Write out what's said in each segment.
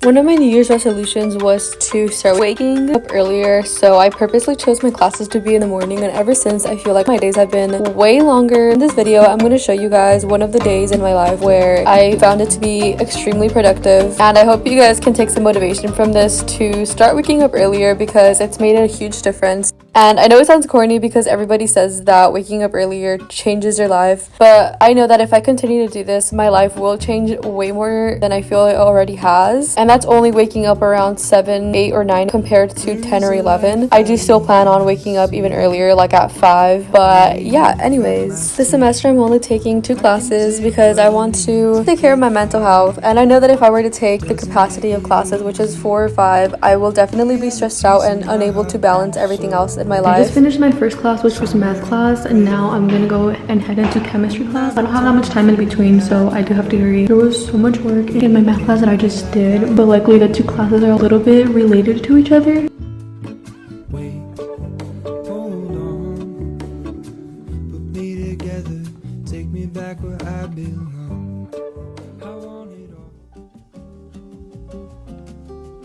One of my New Year's resolutions was to start waking up earlier, so I purposely chose my classes to be in the morning, and ever since I feel like my days have been way longer. In this video, I'm going to show you guys one of the days in my life where I found it to be extremely productive, and I hope you guys can take some motivation from this to start waking up earlier because it's made a huge difference. And I know it sounds corny because everybody says that waking up earlier changes your life, but I know that if I continue to do this, my life will change way more than I feel it already has. And that's only waking up around 7, 8, or 9 compared to 10 or 11. I do still plan on waking up even earlier, like at 5. But yeah, anyways, this semester I'm only taking 2 classes because I want to take care of my mental health. And I know that if I were to take the capacity of classes, which is 4 or 5, I will definitely be stressed out and unable to balance everything else in my life. I just finished my first class, which was math class, and now I'm gonna go and head into chemistry class. I don't have that much time in between, so I do have to hurry. There was so much work in my math class that I just did, but luckily the 2 classes are a little bit related to each other. Wait, hold on, put me together, take me back where I belong. I want it all.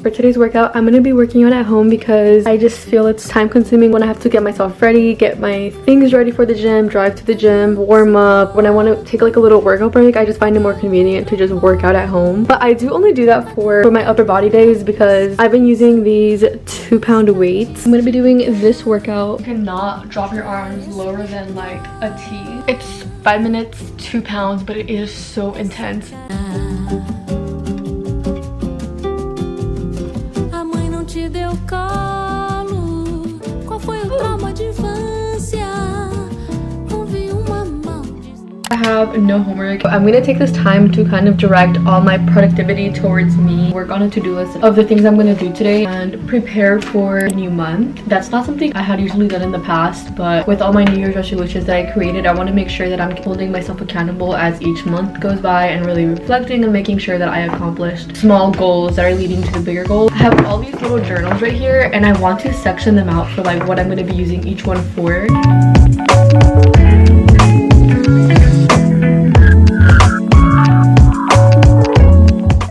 For today's workout, I'm going to be working on at home because I just feel it's time consuming when I have to get myself ready, get my things ready for the gym, drive to the gym, warm up. When I want to take like a little workout break, I just find it more convenient to just work out at home. But I do only do that for my upper body days because I've been using these 2-pound weights. I'm going to be doing this workout. You cannot drop your arms lower than like a T. It's 5 minutes, 2 pounds, but it is so intense. Te deu colo, qual foi o trauma de infância? Houve uma maldição. I have no homework. I'm gonna take this time to kind of direct all my productivity towards me, work on a to-do list of the things I'm gonna do today, and prepare for a new month. That's not something I had usually done in the past, but with all my New Year's resolutions that I created, I want to make sure that I'm holding myself accountable as each month goes by and really reflecting and making sure that I accomplished small goals that are leading to the bigger goals. I have all these little journals right here, and I want to section them out for like what I'm going to be using each one for.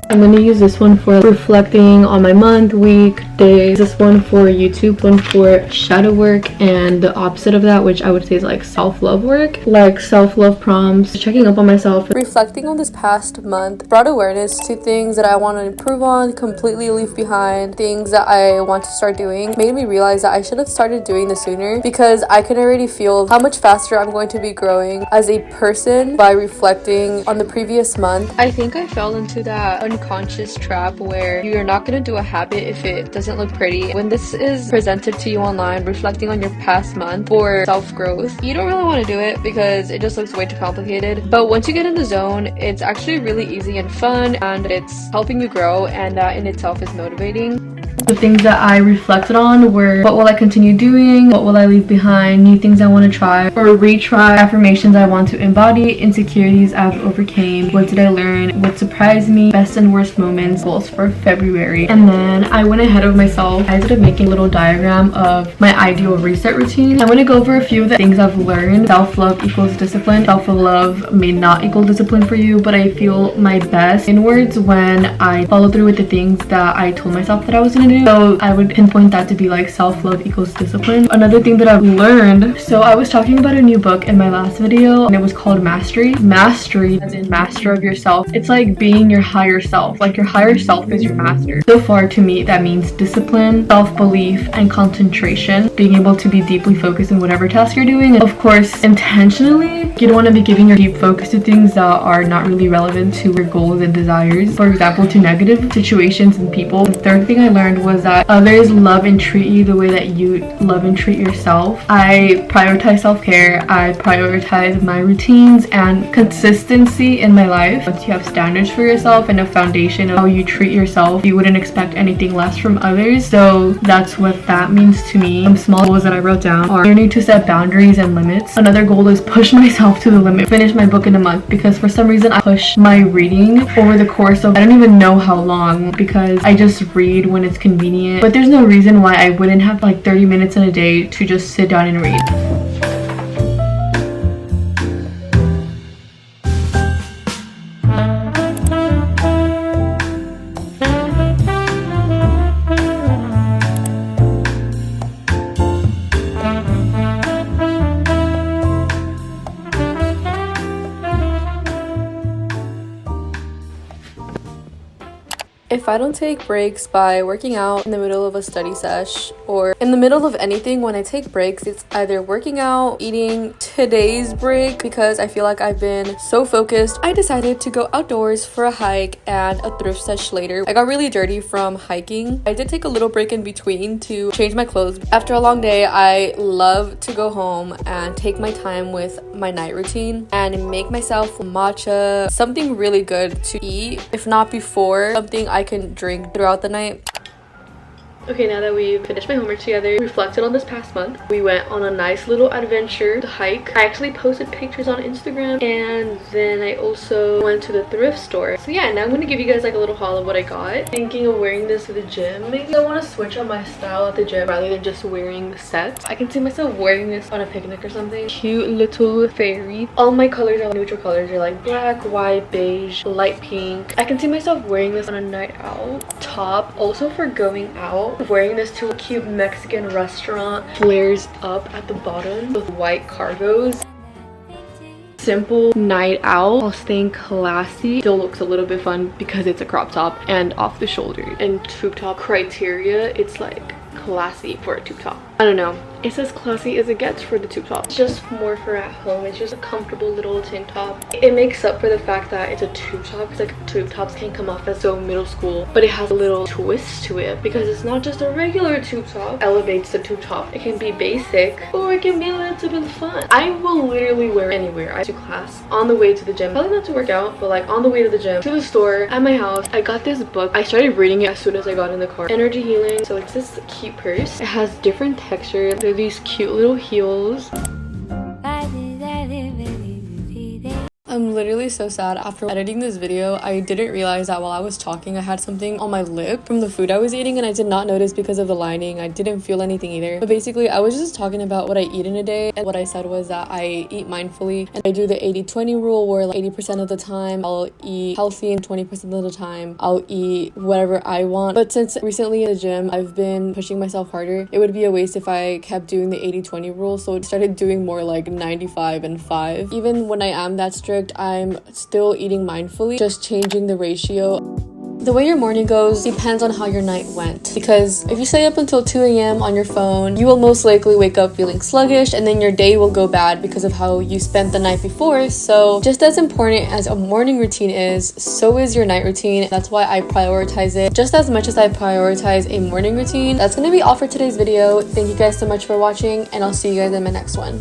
I'm going to use this one for reflecting on my month, week, days. This one for YouTube, one for shadow work, and the opposite of that, which I would say is like self-love work, like self-love prompts, checking up on myself. Reflecting on this past month brought awareness to things that I want to improve on, completely leave behind, things that I want to start doing. Made me realize that I should have started doing this sooner because I can already feel how much faster I'm going to be growing as a person by reflecting on the previous month. I think I fell into that unconscious trap where you're not going to do a habit if it doesn't look pretty. When this is presented to you online, reflecting on your past month for self-growth, you don't really want to do it because it just looks way too complicated. But once you get in the zone, it's actually really easy and fun, and it's helping you grow, and that in itself is motivating. The things that I reflected on were what will I continue doing, what will I leave behind, new things I want to try or retry, affirmations I want to embody, insecurities I've overcame, what did I learn, what surprised me, best and worst moments, goals for February. And then I went ahead of myself. I ended up making a little diagram of my ideal reset routine. I want to go over a few of the things I've learned. Self-love equals discipline. Self-love may not equal discipline for you, but I feel my best inwards when I follow through with the things that I told myself that I was going to do. So I would pinpoint that to be like self-love equals discipline. Another thing that I've learned, so I was talking about a new book in my last video, and it was called Mastery. Mastery as in master of yourself. It's like being your higher self. Like your higher self is your master. So far to me, that means discipline, self-belief, and concentration. Being able to be deeply focused in whatever task you're doing. And of course, intentionally, you don't want to be giving your deep focus to things that are not really relevant to your goals and desires. For example, to negative situations and people. The third thing I learned was that others love and treat you the way that you love and treat yourself. I prioritize self-care. I prioritize my routines and consistency in my life. Once you have standards for yourself and a foundation of how you treat yourself, you wouldn't expect anything less from others. So that's what that means to me. Some small goals that I wrote down are learning to set boundaries and limits. Another goal is push myself to the limit. Finish my book in a month because for some reason I push my reading over the course of I don't even know how long because I just read when it's convenient. But there's no reason why I wouldn't have like 30 minutes in a day to just sit down and read. If I don't take breaks by working out in the middle of a study sesh or in the middle of anything, when I take breaks, it's either working out, eating. Today's break, because I feel like I've been so focused, I decided to go outdoors for a hike and a thrift sesh later. I got really dirty from hiking. I did take a little break in between to change my clothes. After a long day, I love to go home and take my time with my night routine and make myself matcha, something really good to eat, if not before, something I can drink throughout the night. Okay, now that we've finished my homework together, reflected on this past month, we went on a nice little adventure to hike. I actually posted pictures on Instagram, and then I also went to the thrift store. So yeah, now I'm gonna give you guys like a little haul of what I got. Thinking of wearing this to the gym. Maybe I want to switch up my style at the gym rather than just wearing the sets. I can see myself wearing this on a picnic or something. Cute little fairy. All my colors are neutral colors. They're like black, white, beige, light pink. I can see myself wearing this on a night out. Top, also for going out. Wearing this to a cute Mexican restaurant. Flares up at the bottom with white cargos. Simple night out while staying classy. Still looks a little bit fun because it's a crop top and off the shoulder. And tube top criteria, it's like classy for a tube top. I don't know. It's as classy as it gets for the tube top. It's just more for at home. It's just a comfortable little tank top. It makes up for the fact that it's a tube top, because like tube tops can come off as so middle school, but it has a little twist to it because it's not just a regular tube top. Elevates the tube top. It can be basic or it can be a little bit fun. I will literally wear it anywhere. I do class, on the way to the gym, probably not to work out, but like on the way to the gym, to the store, at my house. I got this book. I started reading it as soon as I got in the car. Energy Healing. So it's this cute purse. It has different texture. They're these cute little heels. I'm literally so sad. After editing this video, I didn't realize that while I was talking, I had something on my lip from the food I was eating, and I did not notice because of the lining. I didn't feel anything either. But basically, I was just talking about what I eat in a day, and what I said was that I eat mindfully, and I do the 80-20 rule, where like 80% of the time I'll eat healthy and 20% of the time I'll eat whatever I want. But since recently in the gym, I've been pushing myself harder. It would be a waste if I kept doing the 80-20 rule, so I started doing more like 95 and 5. Even when I am that strict, I'm still eating mindfully, just changing the ratio. The way your morning goes depends on how your night went, because if you stay up until 2 a.m. on your phone, you will most likely wake up feeling sluggish, and then your day will go bad because of how you spent the night before. So just as important as a morning routine is, so is your night routine. That's why I prioritize it just as much as I prioritize a morning routine. That's gonna be all for today's video. Thank you guys so much for watching, and I'll see you guys in my next one.